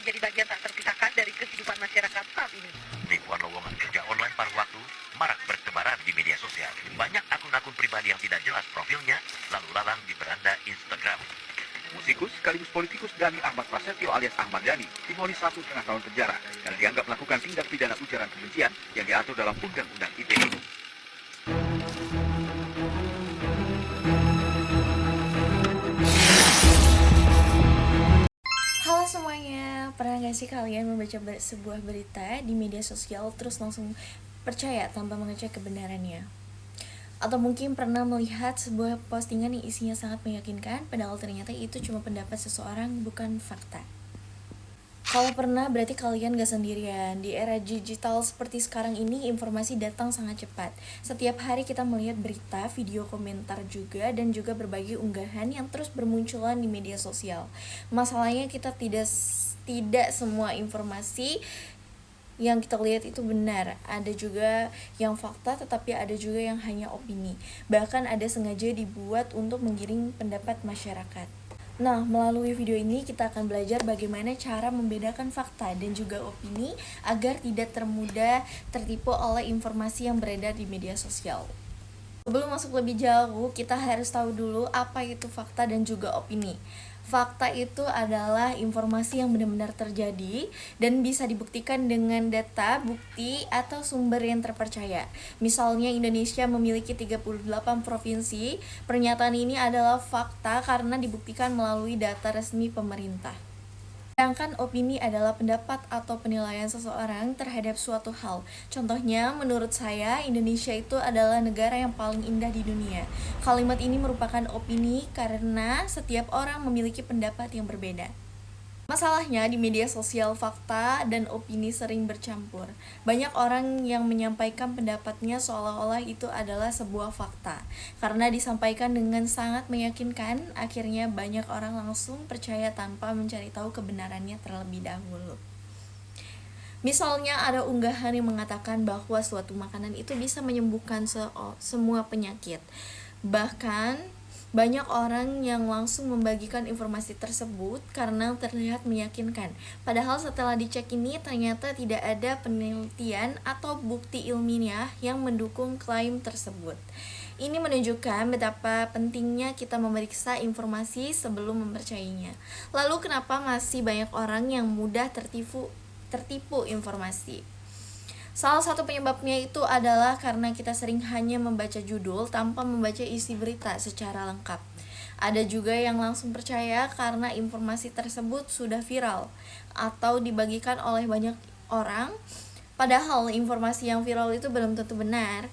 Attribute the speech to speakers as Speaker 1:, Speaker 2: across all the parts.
Speaker 1: menjadi bagian tak terpisahkan dari kehidupan masyarakat saat ini.
Speaker 2: Ribuan lowongan kerja online paruh waktu marak bertebaran di media sosial. Banyak akun-akun pribadi yang tidak jelas profilnya lalu lalang di beranda Instagram.
Speaker 3: Musikus sekaligus politikus Dhani Ahmad Prasetyo alias Ahmad Dhani divonis 1,5 tahun penjara karena dianggap melakukan tindak pidana ujaran kebencian yang diatur dalam Undang-Undang ITE.
Speaker 4: Halo semuanya, pernah gak sih kalian membaca sebuah berita di media sosial terus langsung percaya tanpa mengecek kebenarannya? Atau mungkin pernah melihat sebuah postingan yang isinya sangat meyakinkan, padahal ternyata itu cuma pendapat seseorang, bukan fakta. Kalau pernah, berarti kalian gak sendirian. Di era digital seperti sekarang ini, informasi datang sangat cepat. Setiap hari kita melihat berita, video, komentar juga, dan juga berbagai unggahan yang terus bermunculan di media sosial. Masalahnya kita tidak semua informasi yang kita lihat itu benar. Ada juga yang fakta, tetapi ada juga yang hanya opini. Bahkan ada sengaja dibuat untuk menggiring pendapat masyarakat. Nah, melalui video ini kita akan belajar bagaimana cara membedakan fakta dan juga opini agar tidak mudah tertipu oleh informasi yang beredar di media sosial. Sebelum masuk lebih jauh, kita harus tahu dulu apa itu fakta dan juga opini. Fakta itu adalah informasi yang benar-benar terjadi dan bisa dibuktikan dengan data, bukti, atau sumber yang terpercaya. Misalnya Indonesia memiliki 38 provinsi, pernyataan ini adalah fakta karena dibuktikan melalui data resmi pemerintah. Sedangkan opini adalah pendapat atau penilaian seseorang terhadap suatu hal. Contohnya, menurut saya, Indonesia itu adalah negara yang paling indah di dunia. Kalimat ini merupakan opini karena setiap orang memiliki pendapat yang berbeda. Masalahnya di media sosial fakta dan opini sering bercampur. Banyak orang yang menyampaikan pendapatnya seolah-olah itu adalah sebuah fakta. Karena disampaikan dengan sangat meyakinkan, akhirnya banyak orang langsung percaya tanpa mencari tahu kebenarannya terlebih dahulu. Misalnya ada unggahan yang mengatakan bahwa suatu makanan itu bisa menyembuhkan semua penyakit. Bahkan banyak orang yang langsung membagikan informasi tersebut karena terlihat meyakinkan. Padahal setelah dicek ini ternyata tidak ada penelitian atau bukti ilmiah yang mendukung klaim tersebut. Ini menunjukkan betapa pentingnya kita memeriksa informasi sebelum mempercayainya. Lalu kenapa masih banyak orang yang mudah tertipu informasi? Salah satu penyebabnya itu adalah karena kita sering hanya membaca judul tanpa membaca isi berita secara lengkap. Ada juga yang langsung percaya karena informasi tersebut sudah viral atau dibagikan oleh banyak orang, padahal informasi yang viral itu belum tentu benar.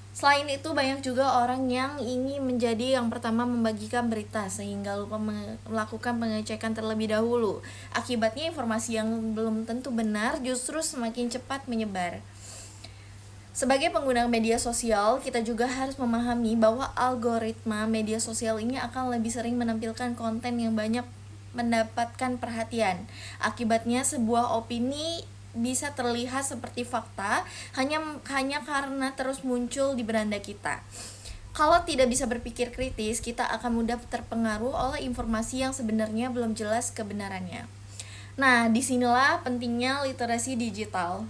Speaker 4: Selain itu, banyak juga orang yang ingin menjadi yang pertama membagikan berita sehingga lupa melakukan pengecekan terlebih dahulu. Akibatnya informasi yang belum tentu benar justru semakin cepat menyebar. Sebagai pengguna media sosial, kita juga harus memahami bahwa algoritma media sosial ini akan lebih sering menampilkan konten yang banyak mendapatkan perhatian. Akibatnya sebuah opini bisa terlihat seperti fakta hanya karena terus muncul di beranda kita. Kalau tidak bisa berpikir kritis, kita akan mudah terpengaruh oleh informasi yang sebenarnya belum jelas kebenarannya. Nah, disinilah pentingnya literasi digital.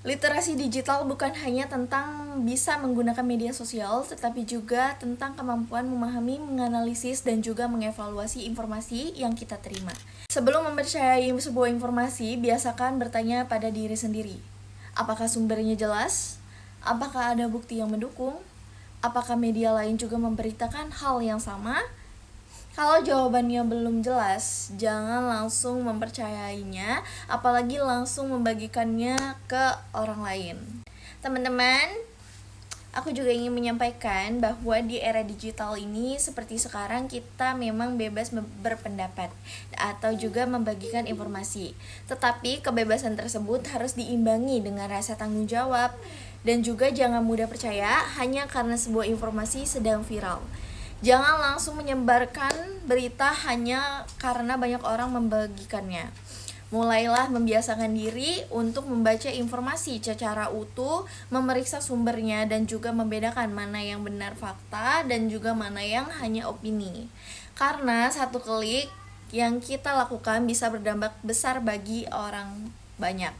Speaker 4: Literasi digital bukan hanya tentang bisa menggunakan media sosial, tetapi juga tentang kemampuan memahami, menganalisis, dan juga mengevaluasi informasi yang kita terima. Sebelum mempercayai sebuah informasi, biasakan bertanya pada diri sendiri. Apakah sumbernya jelas? Apakah ada bukti yang mendukung? Apakah media lain juga memberitakan hal yang sama? Kalau jawabannya belum jelas, jangan langsung mempercayainya, apalagi langsung membagikannya ke orang lain. Teman-teman, aku juga ingin menyampaikan bahwa di era digital ini seperti sekarang kita memang bebas berpendapat atau juga membagikan informasi. Tetapi kebebasan tersebut harus diimbangi dengan rasa tanggung jawab dan juga jangan mudah percaya hanya karena sebuah informasi sedang viral. Jangan langsung menyebarkan berita hanya karena banyak orang membagikannya. Mulailah membiasakan diri untuk membaca informasi secara utuh, memeriksa sumbernya, dan juga membedakan mana yang benar fakta dan juga mana yang hanya opini. Karena satu klik yang kita lakukan bisa berdampak besar bagi orang banyak.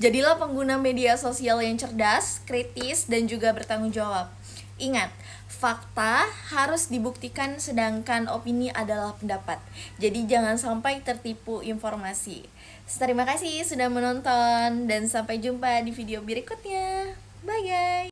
Speaker 4: Jadilah pengguna media sosial yang cerdas, kritis, dan juga bertanggung jawab. Ingat, fakta harus dibuktikan sedangkan opini adalah pendapat. Jadi jangan sampai tertipu informasi. Terima kasih sudah menonton dan sampai jumpa di video berikutnya. Bye guys.